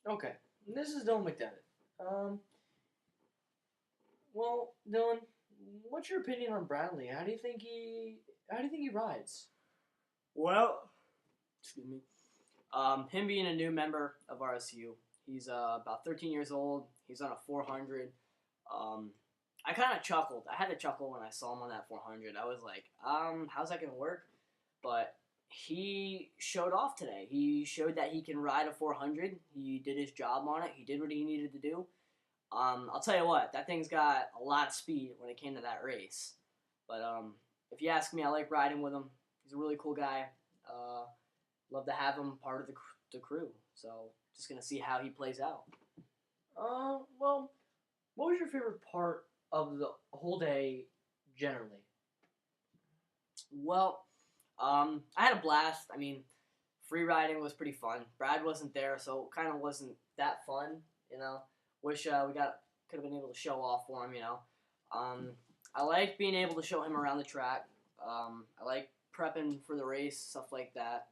Okay, this is Dylan McDevitt. Well, Dylan, what's your opinion on Bradley? How do you think he rides? Well, excuse me. Him being a new member of RSU, he's about 13 years old. He's on a 400. I kind of chuckled. I had to chuckle when I saw him on that 400. I was like, how's that gonna work? But he showed off today. He showed that he can ride a 400. He did his job on it. He did what he needed to do. I'll tell you what, that thing's got a lot of speed when it came to that race. But if you ask me, I like riding with him. He's a really cool guy. Love to have him part of the crew. So just gonna see how he plays out. Well, what was your favorite part of the whole day generally? Well, I had a blast. I mean, free riding was pretty fun. Brad wasn't there, so it kind of wasn't that fun. Wish we could have been able to show off for him. I like being able to show him around the track. I like prepping for the race, stuff like that.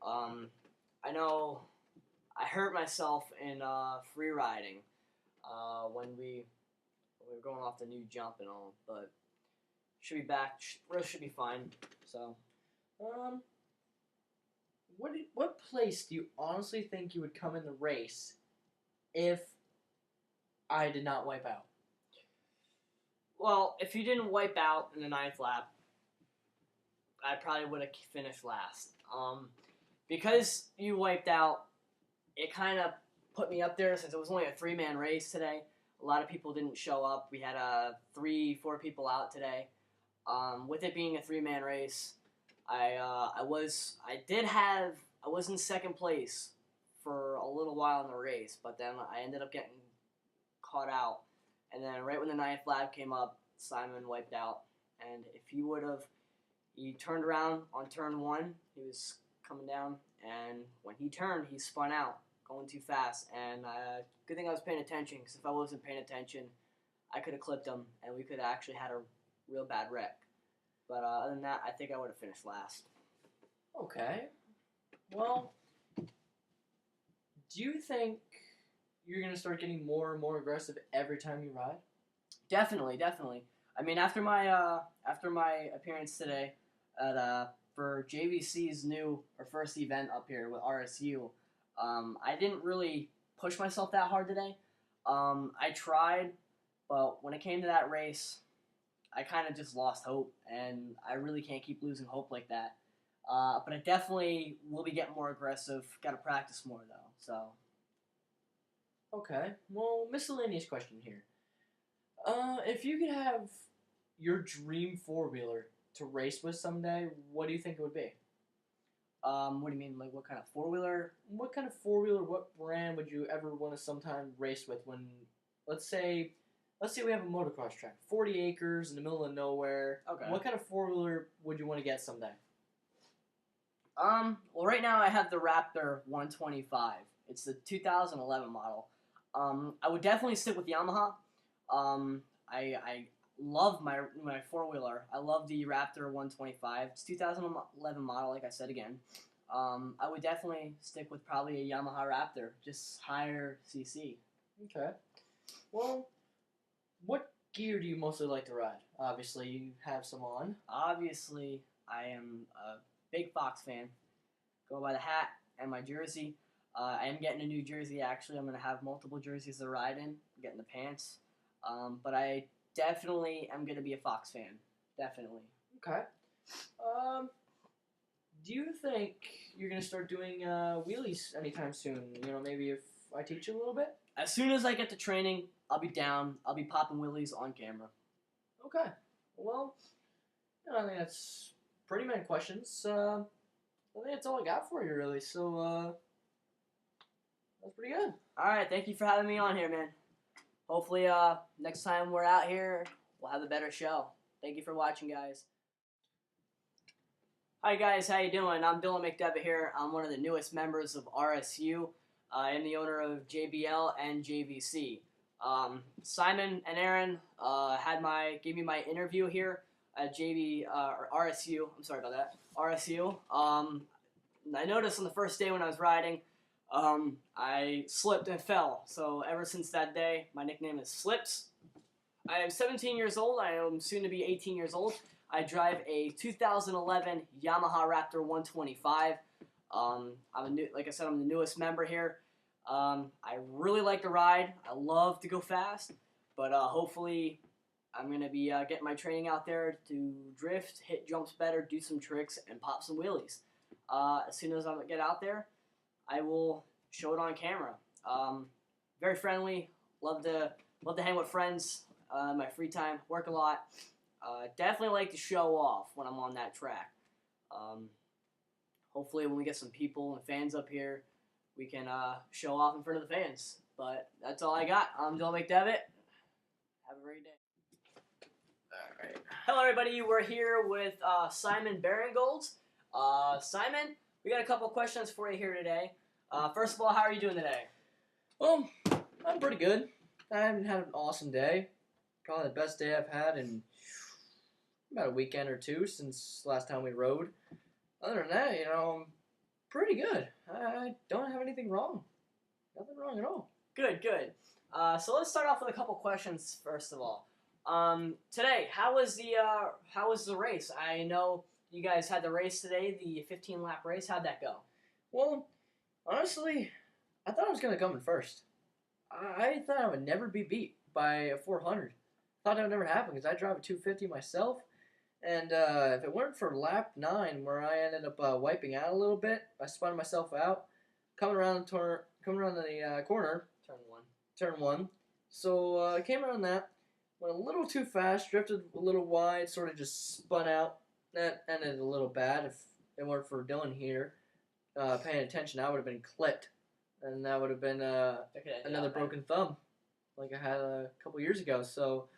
I know I hurt myself in free riding when we were going off the new jump and all, but should be back. Rest should be fine. So, what place do you honestly think you would come in the race if I did not wipe out? Well, if you didn't wipe out in the 9th lap, I probably would have finished last. Because you wiped out, it kind of put me up there since it was only a 3-man race today. A lot of people didn't show up. We had 3-4 people out today. With it being a 3-man race, I was in second place for a little while in the race, but then I ended up getting caught out. And then right when the 9th lap came up, Simon wiped out. And if he turned around on turn 1, he was coming down, and when he turned, he spun out, going too fast. And good thing I was paying attention, because if I wasn't paying attention, I could have clipped him, and we could have actually had a real bad wreck. But other than that, I think I would have finished last. Okay. Well, do you think you're going to start getting more and more aggressive every time you ride? Definitely. I mean, after my appearance today for JVC's first event up here with RSU, I didn't really push myself that hard today. I tried, but when it came to that race, I kind of just lost hope, and I really can't keep losing hope like that. But I definitely will be getting more aggressive. Got to practice more, though. So. Okay. Well, miscellaneous question here. If you could have your dream 4-wheeler to race with someday, what do you think it would be? What do you mean? Like, what kind of 4-wheeler? What kind of 4-wheeler, what brand would you ever want to sometime race with when, let's say we have a motocross track, 40 acres in the middle of nowhere. Okay. What kind of 4-wheeler would you want to get someday? Well, right now I have the Raptor 125. It's the 2011 model. I would definitely stick with Yamaha. I love my 4-wheeler. I love the Raptor 125. It's 2011 model, like I said again. I would definitely stick with probably a Yamaha Raptor, just higher CC. Okay. Well, what gear do you mostly like to ride? Obviously, you have some on. Obviously, I am a big Fox fan. Go by the hat and my jersey. I am getting a new jersey, actually. I'm going to have multiple jerseys to ride in. I'm getting the pants. But I definitely am going to be a Fox fan. Definitely. Okay. Do you think you're going to start doing wheelies anytime soon? Maybe if I teach you a little bit? As soon as I get to training, I'll be down. I'll be popping wheelies on camera. Okay. Well, I think that's pretty many questions. I think that's all I got for you, really. So, that's pretty good. All right. Thank you for having me on here, man. Hopefully, next time we're out here, we'll have a better show. Thank you for watching, guys. Hi, guys. How you doing? I'm Dylan McDevitt here. I'm one of the newest members of RSU. I'm the owner of JBL and JVC. Simon and Aaron gave me my interview here at RSU. I'm sorry about that. RSU. I noticed on the first day when I was riding, I slipped and fell. So ever since that day, my nickname is Slips. I am 17 years old. I am soon to be 18 years old. I drive a 2011 Yamaha Raptor 125. Like I said, I'm the newest member here. I really like to ride. I love to go fast, but hopefully I'm going to be getting my training out there to drift, hit jumps better, do some tricks, and pop some wheelies. As soon as I get out there, I will show it on camera. Very friendly. Love to hang with friends. My free time, work a lot. Definitely like to show off when I'm on that track. Hopefully, when we get some people and fans up here, we can show off in front of the fans. But that's all I got. I'm Dylan McDevitt. Have a great day. All right. Hello, everybody. We're here with Simon Baringold. Simon, we got a couple questions for you here today. First of all, how are you doing today? Well, I'm pretty good. I haven't had an awesome day. Probably the best day I've had in about a weekend or two since last time we rode. Other than that, I'm pretty good. I don't have anything wrong. Nothing wrong at all. Good. So let's start off with a couple questions first of all. Today, how was the race? I know you guys had the race today, the 15-lap race. How'd that go? Well, honestly, I thought I was going to come in first. I thought I would never be beat by a 400. Thought that would never happen because I drive a 250 myself. And if it weren't for lap 9, where I ended up wiping out a little bit, I spun myself out, coming around the corner. Turn 1. So I came around that, went a little too fast, drifted a little wide, sort of just spun out. That ended a little bad. If it weren't for Dylan here paying attention, I would have been clipped. And that would have been another broken thumb, like I had a couple years ago. So,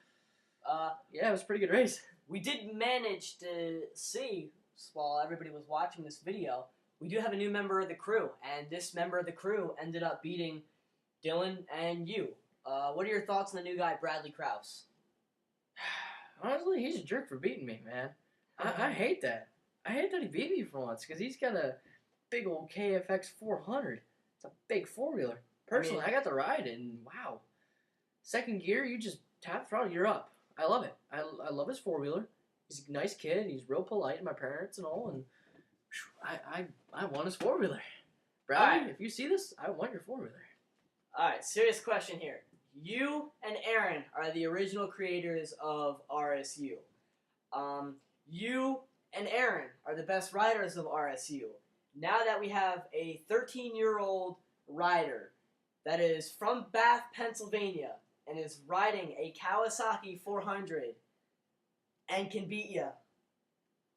yeah, it was a pretty good race. We did manage to see, while everybody was watching this video, we do have a new member of the crew, and this member of the crew ended up beating Dylan and you. What are your thoughts on the new guy, Bradley Krause? Honestly, he's a jerk for beating me, man. I hate that. I hate that he beat me for once, because he's got a big old KFX 400. It's a big four-wheeler. Personally, I got to ride it, and wow. Second gear, you just tap throttle, you're up. I love it. I love his four-wheeler. He's a nice kid. He's real polite to my parents and all, and I want his four-wheeler. Bradley, if you see this, I want your four-wheeler. All right, serious question here. You and Aaron are the original creators of RSU. You and Aaron are the best riders of RSU. Now that we have a 13-year-old rider that is from Bath, Pennsylvania, and is riding a Kawasaki 400 and can beat you,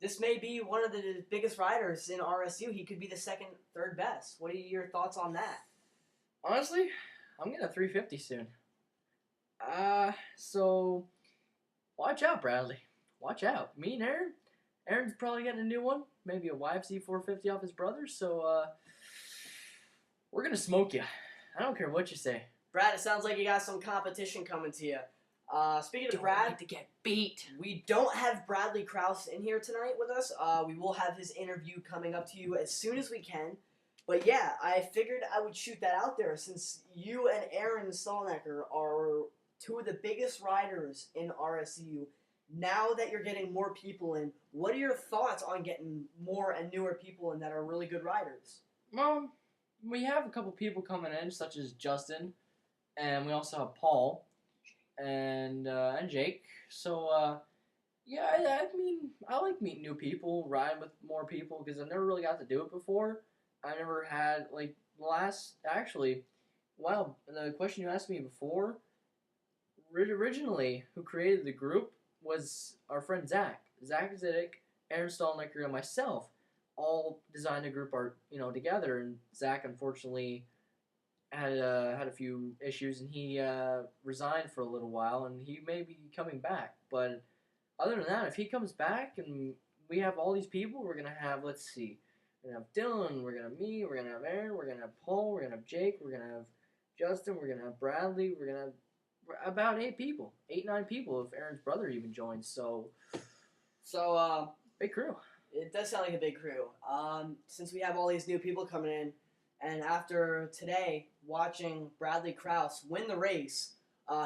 this may be one of the biggest riders in RSU. He could be the second, third best. What are your thoughts on that? Honestly, I'm getting a 350 soon. So watch out, Bradley. Watch out. Me and Aaron's probably getting a new one. Maybe a YFZ 450 off his brother. So we're gonna smoke you. I don't care what you say. Brad, it sounds like you got some competition coming to you. Speaking of Brad, like to get beat. We don't have Bradley Krause in here tonight with us. We will have his interview coming up to you as soon as we can. But yeah, I figured I would shoot that out there since you and Aaron Stallnecker are two of the biggest riders in RSU. Now that you're getting more people in, what are your thoughts on getting more and newer people in that are really good riders? Well, we have a couple people coming in, such as Justin, and we also have Paul and Jake. So yeah, I mean, I like meeting new people, riding with more people because I've never really got to do it before. I never had the question you asked me before. Originally, who created the group was our friend Zach Zidek, Aaron Stallnecker, and myself. All designed a group art, together. And Zach unfortunately had a few issues, and he resigned for a little while, and he may be coming back. But other than that, if he comes back and we have all these people, we're gonna have, let's see, we're gonna have Dylan, we're gonna have me, we're gonna have Aaron, we're gonna have Paul, we're gonna have Jake, we're gonna have Justin, we're gonna have Bradley, we're gonna have about 9 people if Aaron's brother even joins. So big crew. It does sound like a big crew. Since we have all these new people coming in, And after today, watching Bradley Krause win the race,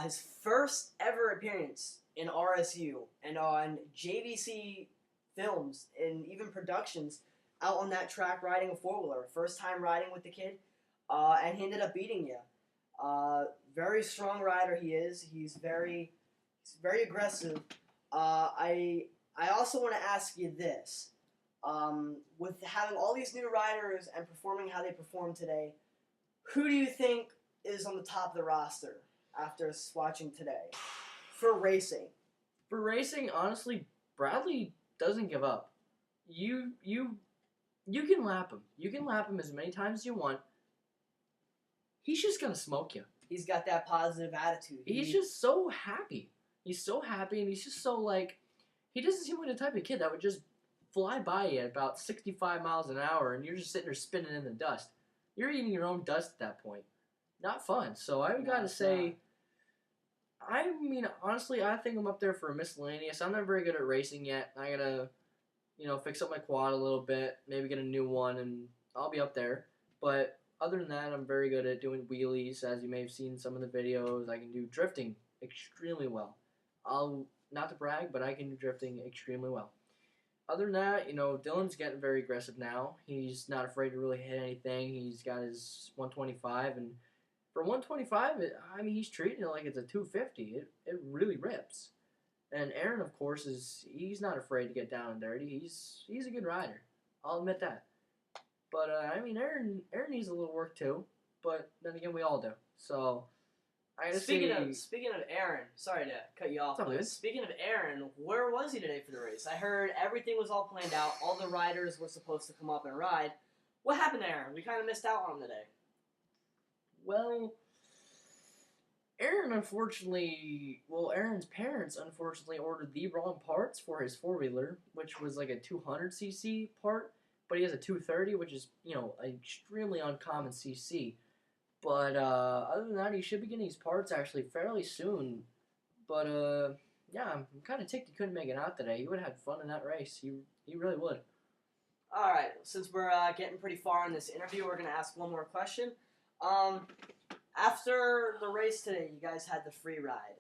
his first ever appearance in RSU and on JVC films and even productions out on that track riding a four-wheeler. First time riding with the kid, and he ended up beating you. Very strong rider he is. He's very aggressive. I also want to ask you this. With having all these new riders and performing how they performed today, who do you think is on the top of the roster after watching today for racing? For racing, honestly, Bradley doesn't give up. You can lap him. You can lap him as many times as you want. He's just gonna smoke you. He's got that positive attitude. He's just so happy. He's so happy, and he's just so like. He doesn't seem like the type of kid that would just fly by you at about 65 miles an hour, and you're just sitting there spinning in the dust. You're eating your own dust at that point. Not fun. So I gotta say, I mean, honestly, I think I'm up there for a miscellaneous. I'm not very good at racing yet. I gotta, fix up my quad a little bit, maybe get a new one, and I'll be up there. But other than that, I'm very good at doing wheelies, as you may have seen in some of the videos. I can do drifting extremely well. Not to brag, but I can do drifting extremely well. Other than that, Dylan's getting very aggressive now. He's not afraid to really hit anything. He's got his 125, and for 125, he's treating it like it's a 250. It really rips. And Aaron, of course, he's not afraid to get down and dirty. He's a good rider. I'll admit that. But Aaron needs a little work too. But then again, we all do. So I gotta speaking of Aaron, sorry to cut you off. But speaking of Aaron, where was he today for the race? I heard everything was all planned out. All the riders were supposed to come up and ride. What happened to Aaron? We kind of missed out on him today. Well, Aaron's parents unfortunately ordered the wrong parts for his four-wheeler, which was like a 200cc part, but he has a 230, which is, an extremely uncommon cc. But other than that, he should be getting these parts actually fairly soon. But yeah, I'm kind of ticked he couldn't make it out today. He would have had fun in that race. He really would. All right, since we're getting pretty far in this interview, we're going to ask one more question. After the race today, you guys had the free ride.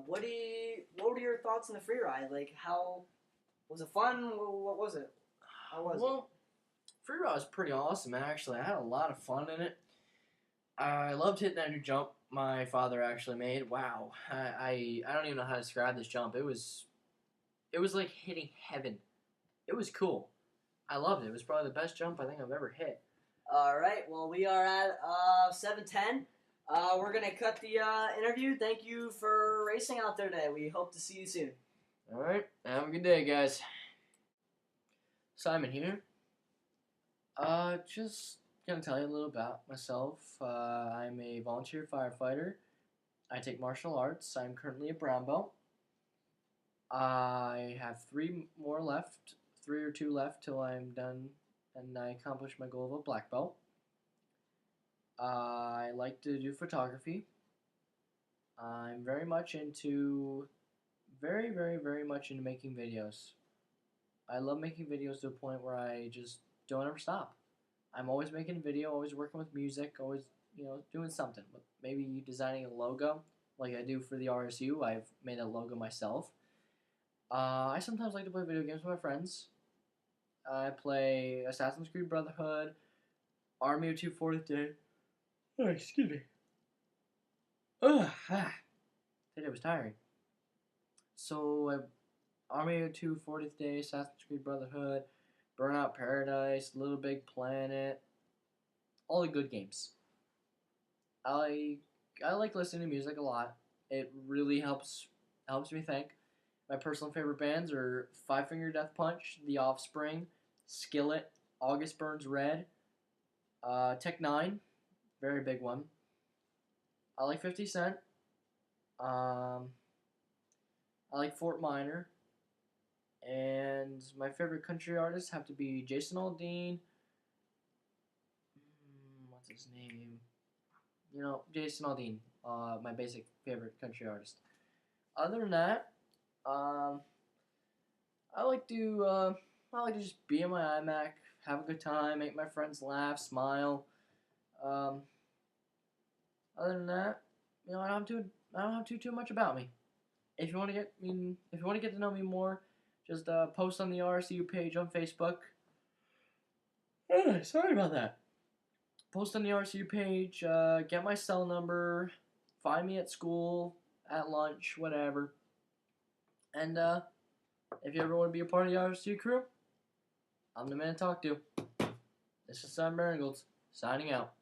What were your thoughts on the free ride? Like, how was it fun? What was it? How was it? Free ride was pretty awesome, actually. I had a lot of fun in it. I loved hitting that new jump my father actually made. Wow, I don't even know how to describe this jump. It was like hitting heaven. It was cool. I loved it. It was probably the best jump I think I've ever hit. All right. Well, we are at 7:10. We're gonna cut the interview. Thank you for racing out there today. We hope to see you soon. All right. Have a good day, guys. Simon here. Just gonna tell you a little about myself. I'm a volunteer firefighter. I take martial arts. I'm currently a brown belt. I have 3 or 2 left till I'm done and I accomplish my goal of a black belt. I like to do photography. I'm very much into making videos. I love making videos to a point where I just don't ever stop. I'm always making a video, always working with music, always, doing something. Maybe designing a logo like I do for the RSU. I've made a logo myself. I sometimes like to play video games with my friends. I play Assassin's Creed Brotherhood, RSU 4th Day. Oh, excuse me. Today was tiring. So, RSU 40th Day, Assassin's Creed Brotherhood, Burnout Paradise, Little Big Planet, all the good games. I like listening to music a lot. It really helps me think. My personal favorite bands are Five Finger Death Punch, The Offspring, Skillet, August Burns Red, Tech Nine, very big one. I like 50 Cent. I like Fort Minor. And my favorite country artists have to be Jason Aldean. What's his name? Jason Aldean. My basic favorite country artist. Other than that, I like to just be in my iMac, have a good time, make my friends laugh, smile. Um, other than that, I don't have too much about me. If you want to get to know me more, just post on the RSU page on Facebook. Sorry about that. Post on the RSU page. Get my cell number. Find me at school, at lunch, whatever. And if you ever want to be a part of the RSU crew, I'm the man to talk to. This is Simon Baringolds, signing out.